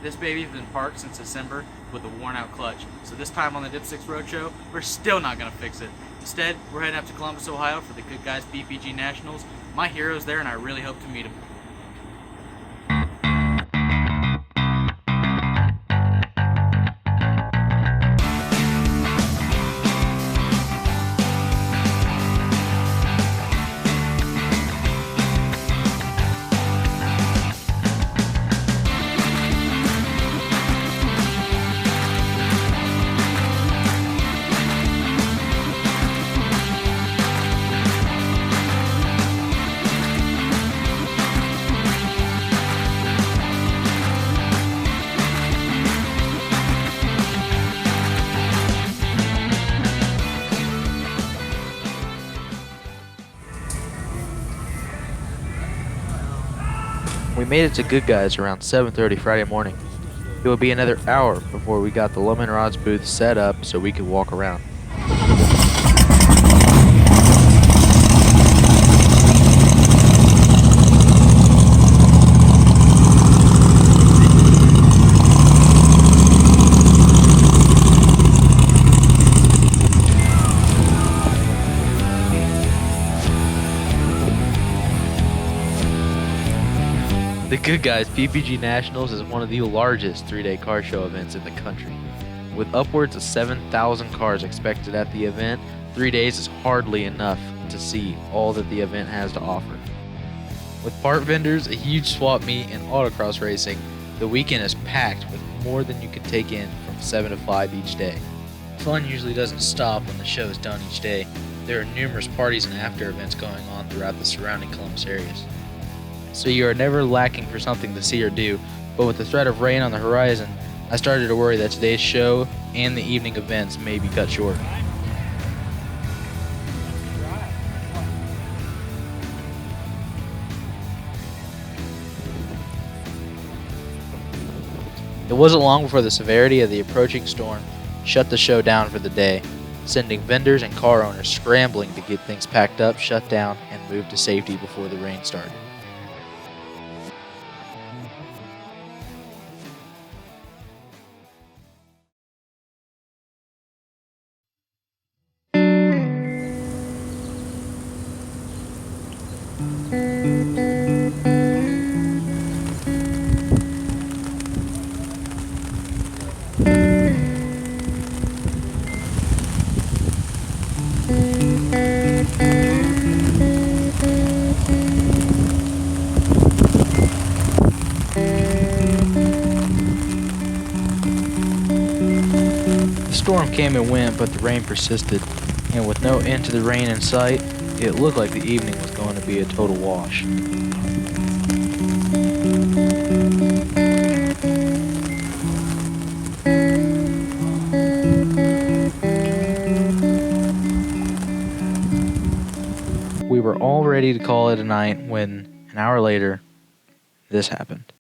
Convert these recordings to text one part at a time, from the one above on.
This baby's been parked since December with a worn out clutch. So this time on the Dipsticks Roadshow, we're still not gonna fix it. Instead, we're heading up to Columbus, Ohio for the Good Guys PPG Nationals. My hero's there and I really hope to meet him. We made it to Good Guys around 7:30 Friday morning. It would be another hour before we got the Lemon Rods booth set up so we could walk around. The Good Guys PPG Nationals is one of the largest 3-day car show events in the country. With upwards of 7,000 cars expected at the event, 3 days is hardly enough to see all that the event has to offer. With part vendors, a huge swap meet, and autocross racing, the weekend is packed with more than you can take in from 7 to 5 each day. Fun usually doesn't stop when the show is done each day. There are numerous parties and after events going on throughout the surrounding Columbus areas. So you are never lacking for something to see or do, but with the threat of rain on the horizon, I started to worry that today's show and the evening events may be cut short. It wasn't long before the severity of the approaching storm shut the show down for the day, sending vendors and car owners scrambling to get things packed up, shut down, and moved to safety before the rain started. The storm came and went, but the rain persisted, and with no end to the rain in sight, it looked like the evening was going to be a total wash. We were all ready to call it a night when, an hour later, this happened.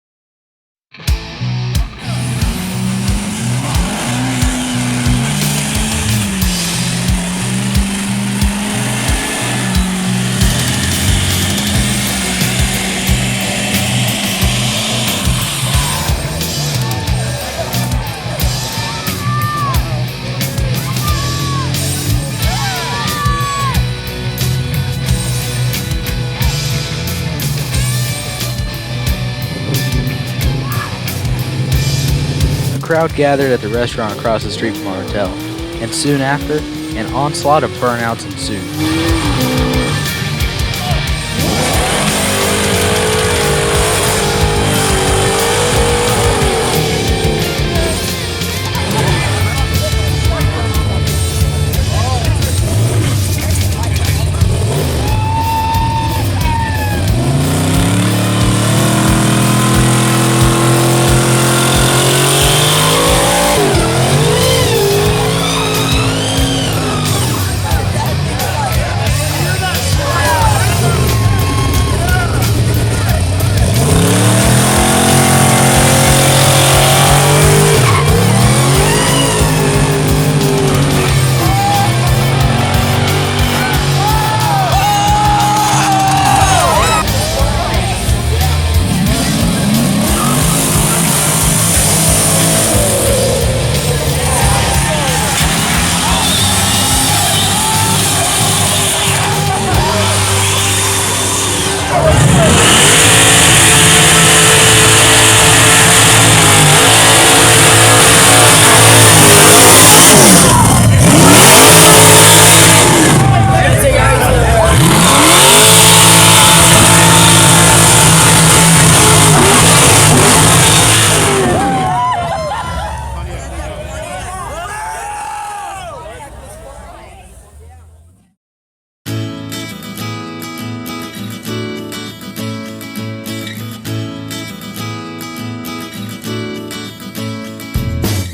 The crowd gathered at the restaurant across the street from our hotel, and soon after, an onslaught of burnouts ensued.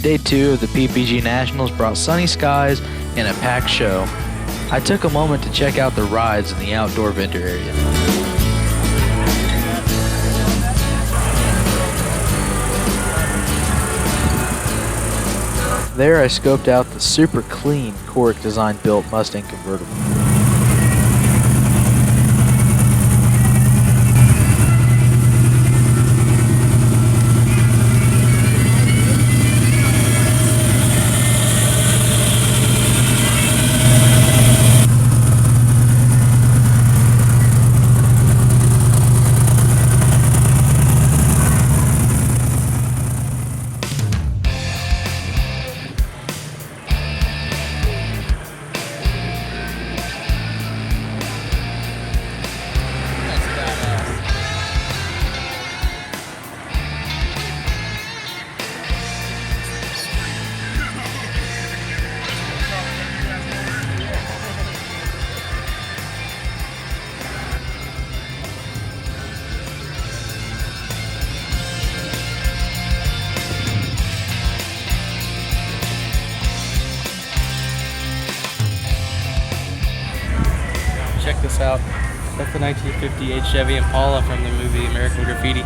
Day 2 of the PPG Nationals brought sunny skies and a packed show. I took a moment to check out the rides in the outdoor vendor area. There I scoped out the super clean Cork design built Mustang convertible. Check this out. That's the 1958 Chevy Impala from the movie American Graffiti.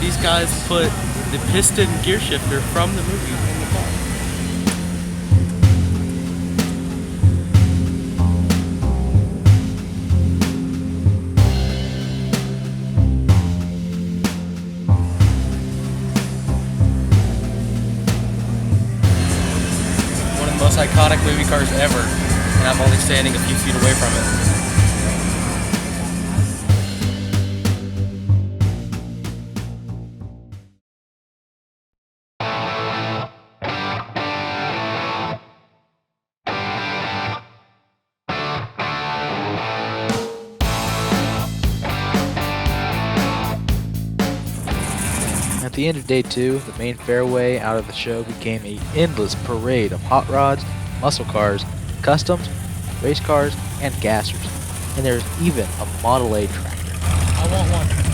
These guys put the piston gear shifter from the movie in the car. One of the most iconic movie cars ever, and I'm only standing a few feet away from it. At the end of day 2, the main fairway out of the show became an endless parade of hot rods, muscle cars, customs, race cars, and gassers. And there's even a Model A tractor. I want one.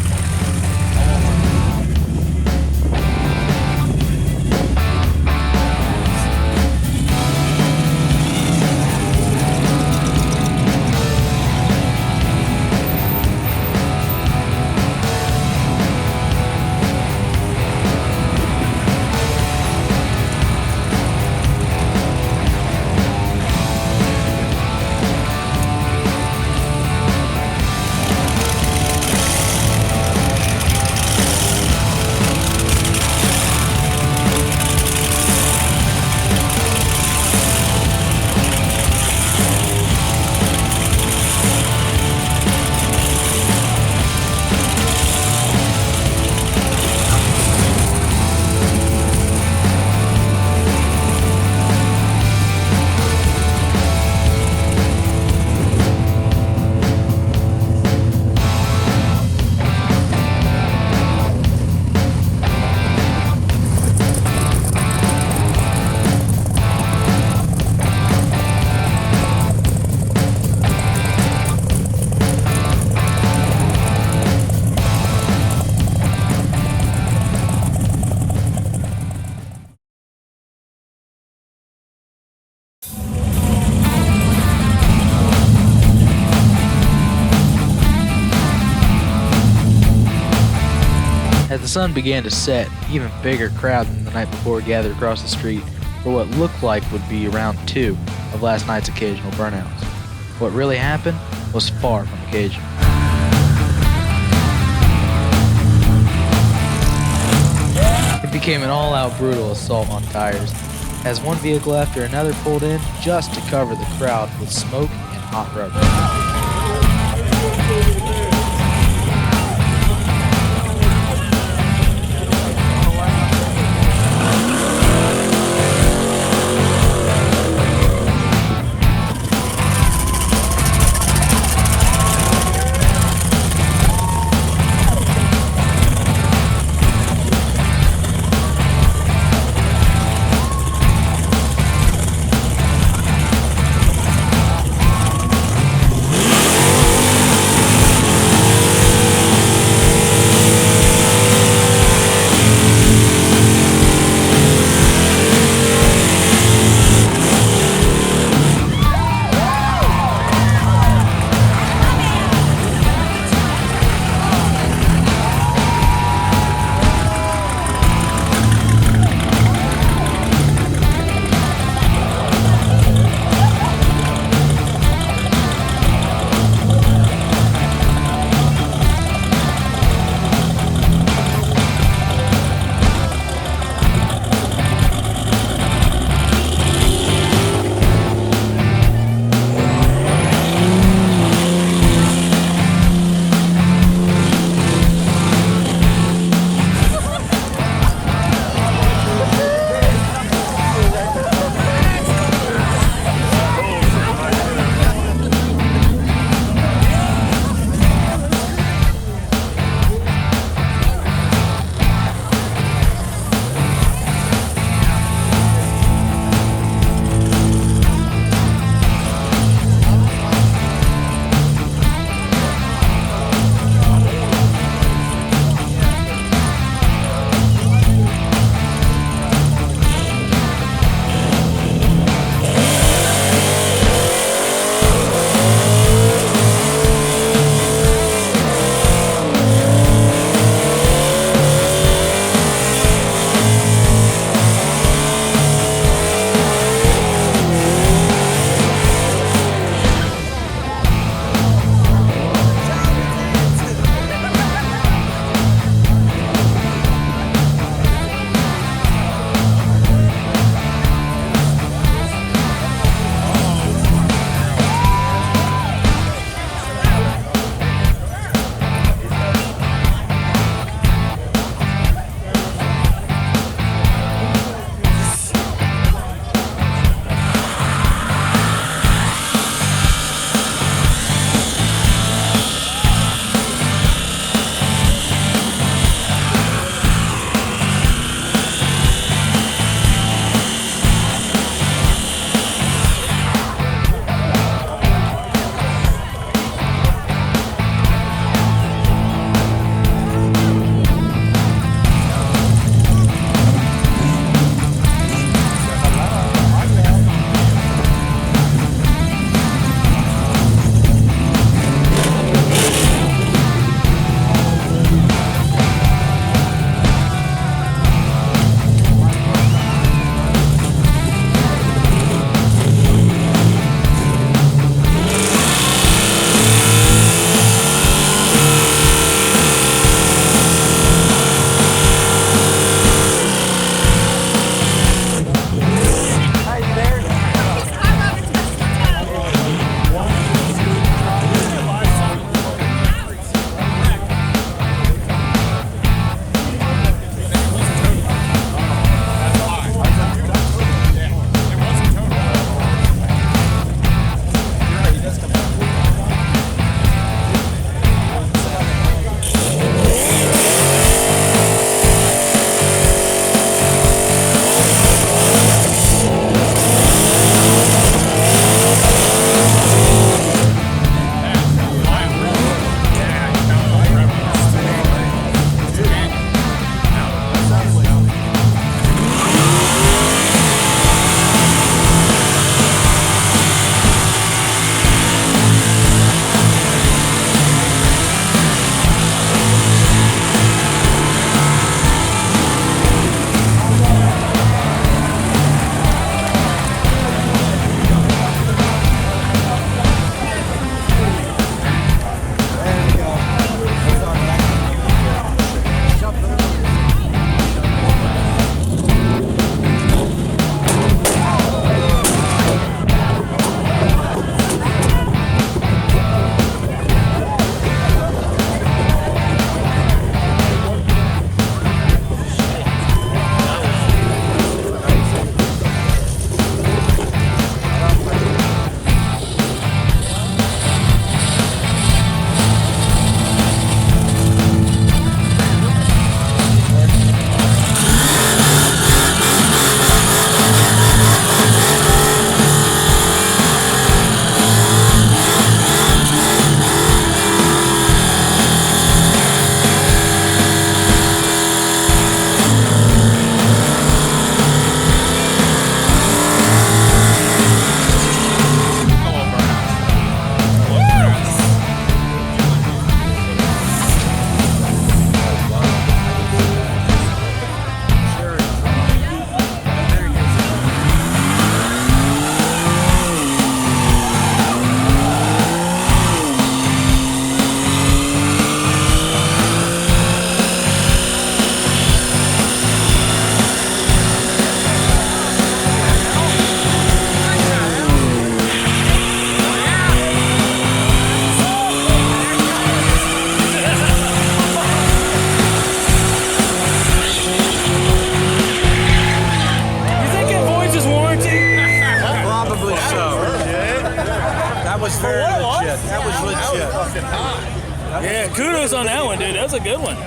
sun began to set, an even bigger crowd than the night before gathered across the street for what looked like would be round 2 of last night's occasional burnouts. What really happened was far from occasional. It became an all-out brutal assault on tires, as one vehicle after another pulled in just to cover the crowd with smoke and hot rubber. That was legit. Fucking high. Yeah, kudos on that one, dude. That was a good one.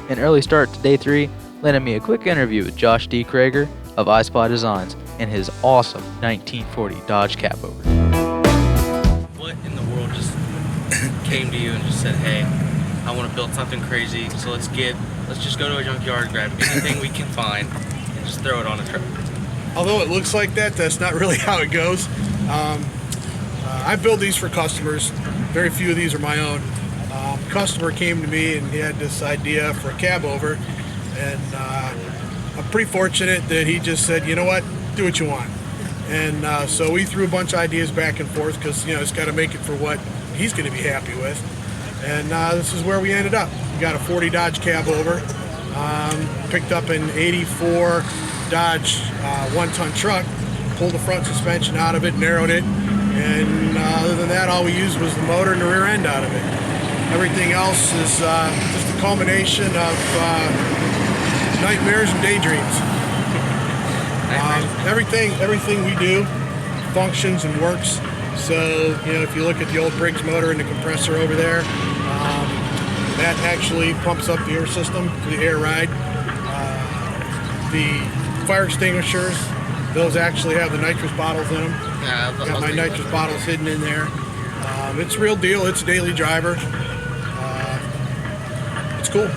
An early start to day 3 landed me a quick interview with Josh D. Krager of iSpot Designs and his awesome 1940 Dodge capover. What in the world just came to you and just said, hey, I want to build something crazy, so let's just go to a junkyard, grab anything we can find, and just throw it on a truck? Although it looks like that, that's not really how it goes. I build these for customers. Very few of these are my own. Customer came to me and he had this idea for a cab over, and I'm pretty fortunate that he just said, you know what, do what you want. And so we threw a bunch of ideas back and forth because, you know, it's got to make it for what he's going to be happy with. And this is where we ended up. We got a 40 Dodge cab over, picked up an 84 Dodge one-ton truck, pulled the front suspension out of it, narrowed it, and other than that, all we used was the motor and the rear end out of it. Everything else is just a culmination of nightmares and daydreams. Everything we do functions and works. So, you know, if you look at the old Briggs motor and the compressor over there, that actually pumps up the air system for the air ride. The fire extinguishers, those actually have the nitrous bottles in them. Yeah, Got my nitrous bottles hidden in there. It's a real deal. It's a daily driver. It's cool.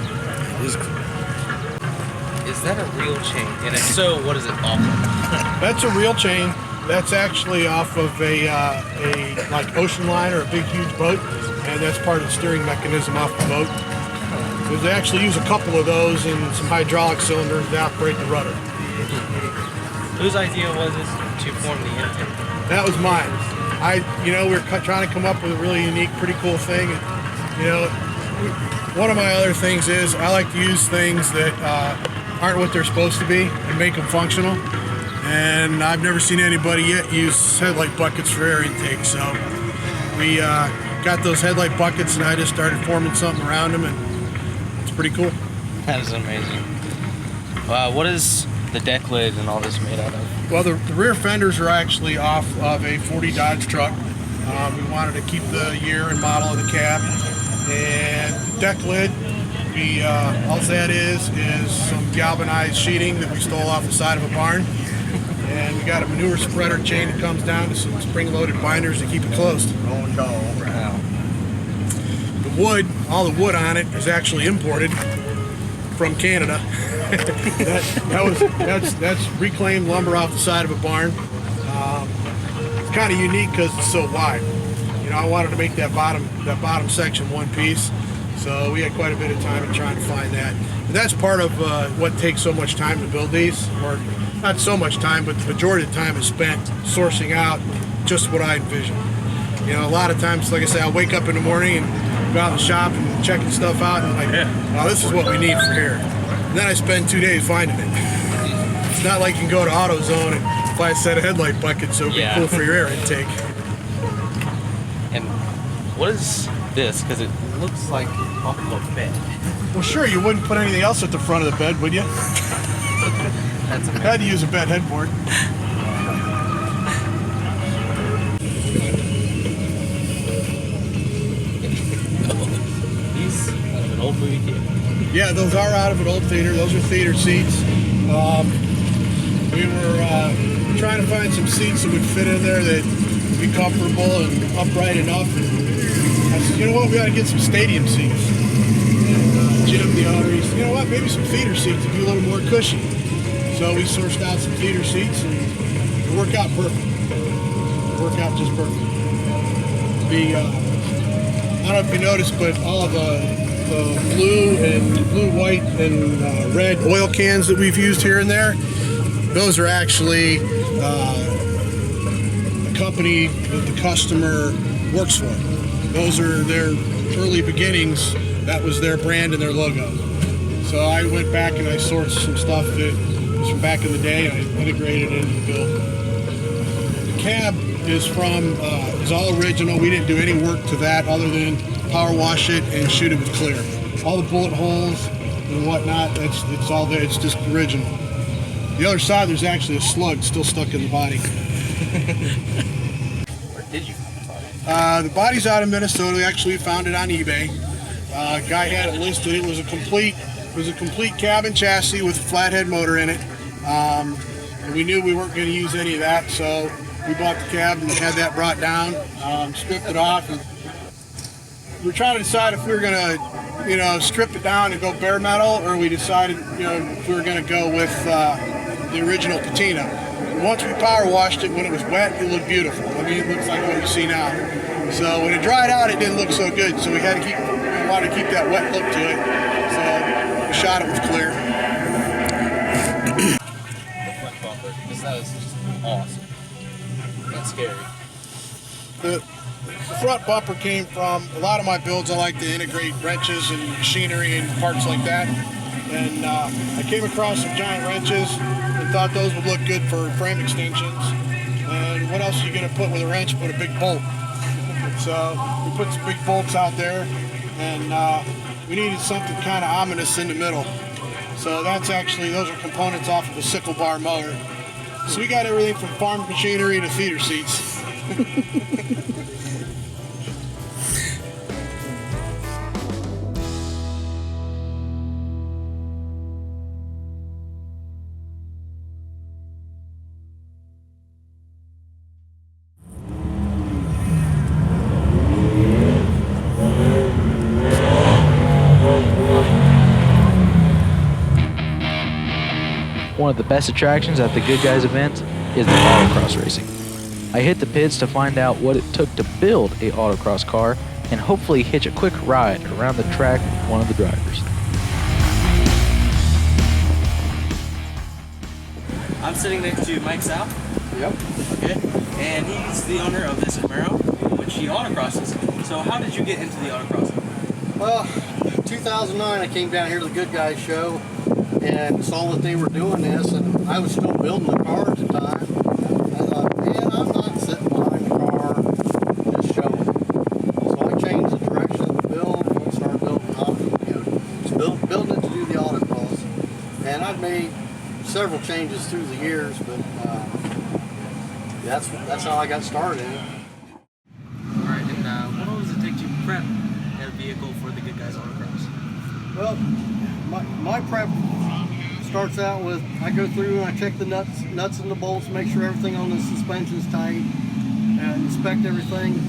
Is that a real chain? And if so, what is it off of? That's a real chain. That's actually off of a like ocean liner, a big huge boat, and that's part of the steering mechanism off the boat. Because they actually use a couple of those and some hydraulic cylinders to operate the rudder. Whose idea was this to form the intake? That was mine. We were trying to come up with a really unique, pretty cool thing. One of my other things is I like to use things that aren't what they're supposed to be and make them functional. And I've never seen anybody yet use headlight buckets for air intake. So we got those headlight buckets and I just started forming something around them, and it's pretty cool. That is amazing. What is the deck lid and all this made out of? Well, the rear fenders are actually off of a 40 Dodge truck. We wanted to keep the year and model of the cab. And the deck lid, all that is some galvanized sheeting that we stole off the side of a barn. And we got a manure spreader chain that comes down to some spring-loaded binders to keep it closed. Oh no. Wow. The wood, all the wood on it is actually imported from Canada. That's reclaimed lumber off the side of a barn. It's kind of unique because it's so wide. I wanted to make that bottom section one piece, so we had quite a bit of time in trying to find that. And that's part of what takes so much time to build these, or not so much time, but the majority of the time is spent sourcing out just what I envision. A lot of times, like I say, I'll wake up in the morning and go out in the shop and checking stuff out, and oh, this is what we need for here. And then I spend 2 days finding it. It's not like you can go to AutoZone and buy a set of headlight buckets, so it'd be cool for your air intake. And what is this? Because it looks like off of a bed. Well, sure, you wouldn't put anything else at the front of the bed, would you? That's amazing. Had to use a bed headboard. These are an old movie theater. Yeah, those are out of an old theater. Those are theater seats. We were trying to find some seats that would fit in there that would be comfortable and upright enough. And I said, you know what, we ought to get some stadium seats. And Jim, the owner, he said, you know what, maybe some theater seats would be a little more cushy. So we sourced out some theater seats, and it worked out perfect. It worked out just perfect. I don't know if you noticed, but all of the blue, white, and red oil cans that we've used here and there, those are actually company that the customer works for. Those are their early beginnings. That was their brand and their logo. So I went back and I sourced some stuff that was from back in the day, and I integrated it into the build. The cab is all original. We didn't do any work to that other than power wash it and shoot it with clear. All the bullet holes and whatnot, it's all there. It's just original. The other side, there's actually a slug still stuck in the body. Where did you find the body? The body's out of Minnesota. We actually found it on eBay. Guy had it listed. It was a complete cab and chassis with a flathead motor in it. And we knew we weren't going to use any of that, so we bought the cab and had that brought down, stripped it off. And we were trying to decide if we were going to, strip it down and go bare metal, or we decided, if we were going to go with the original patina. And once we power washed it, when it was wet, it looked beautiful. I mean, it looks like what you see now. So when it dried out, it didn't look so good. So we wanted to keep that wet look to it. So we shot it with clear. The front bumper, because that is just awesome. That's scary. The front bumper came from a lot of my builds. I like to integrate wrenches and machinery and parts like that. And I came across some giant wrenches and thought those would look good for frame extensions. And what else are you going to put with a wrench but a big bolt? So we put some big bolts out there, and we needed something kind of ominous in the middle. So those are components off of a sickle bar motor. So we got everything from farm machinery to feeder seats. One of the best attractions at the Good Guys event is the autocross racing. I hit the pits to find out what it took to build a autocross car and hopefully hitch a quick ride around the track with one of the drivers. I'm sitting next to Mike South. Yep. Okay. And he's the owner of this Camaro, which he autocrosses. So how did you get into the autocross? Well, 2009, I came down here to the Good Guys show and saw that they were doing this, and I was still building the car at the time. I thought, man, I'm not sitting behind the car just showing. So I changed the direction of the build and started building it to do the autocross. And I've made several changes through the years, but that's how I got started. Alright, and what all does it take to prep a vehicle for the Good Guys autocross? Well, my prep starts out with, I go through and I check the nuts and the bolts, make sure everything on the suspension's tight, and inspect everything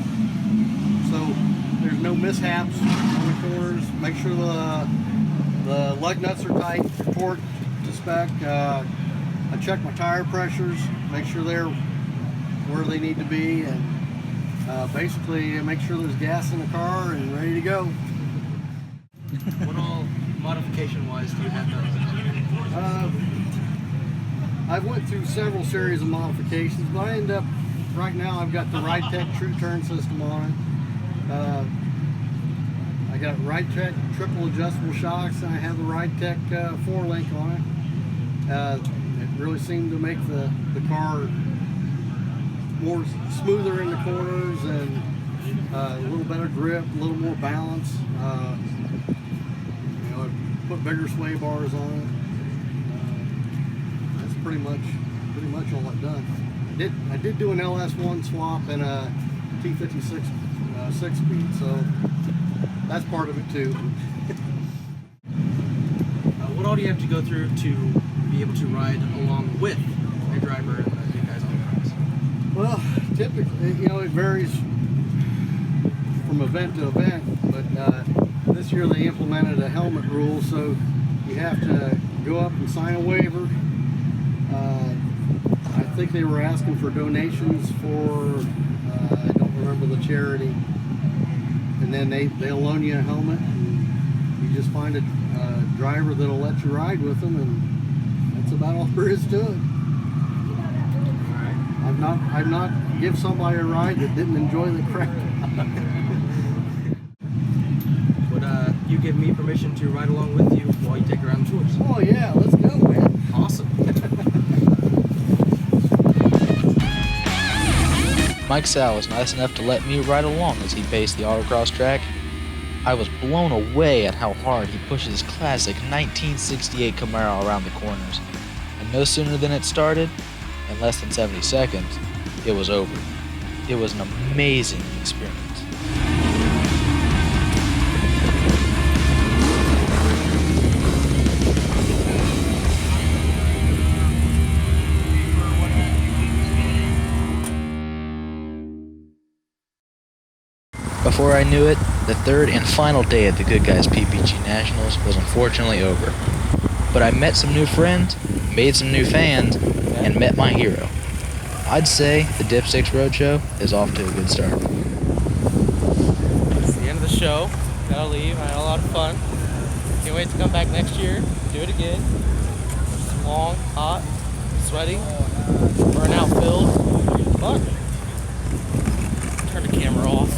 so there's no mishaps on the corners. Make sure the lug nuts are tight, report to spec. I check my tire pressures, make sure they're where they need to be, and basically make sure there's gas in the car and ready to go. What all, modification-wise, do you have done? I went through several series of modifications, but I end up, right now I've got the Ride Tech True Turn system on it. I got Ride Tech triple adjustable shocks, and I have the Ride Tech 4-link on it. It really seemed to make the car more smoother in the corners, and a little better grip, a little more balance. I put bigger sway bars on it. That's pretty much all I've done. I did do an LS1 swap and a T56 6-speed, so that's part of it too. What all do you have to go through to be able to ride along with a driver in the Good Guys autocross? Well, typically, it varies from event to event, but this year they implemented a helmet rule, so you have to go up and sign a waiver. I think they were asking for donations for, I don't remember the charity, and then they'll loan you a helmet, and you just find a driver that'll let you ride with them, and that's about all there is to it. I've not give somebody a ride that didn't enjoy the crap. Would you give me permission to ride along with you while you take around the tours? Oh yeah, let's go, man. Awesome. Mike Sal was nice enough to let me ride along as he paced the autocross track. I was blown away at how hard he pushes his classic 1968 Camaro around the corners. And no sooner than it started, in less than 70 seconds, it was over. It was an amazing experience. Before I knew it, the third and final day at the Good Guys PPG Nationals was unfortunately over. But I met some new friends, made some new fans, and met my hero. I'd say the Dipsticks Roadshow is off to a good start. It's the end of the show. Gotta leave. I had a lot of fun. Can't wait to come back next year. Do it again. It's long, hot, sweaty, burnout filled. Fun. Turn the camera off.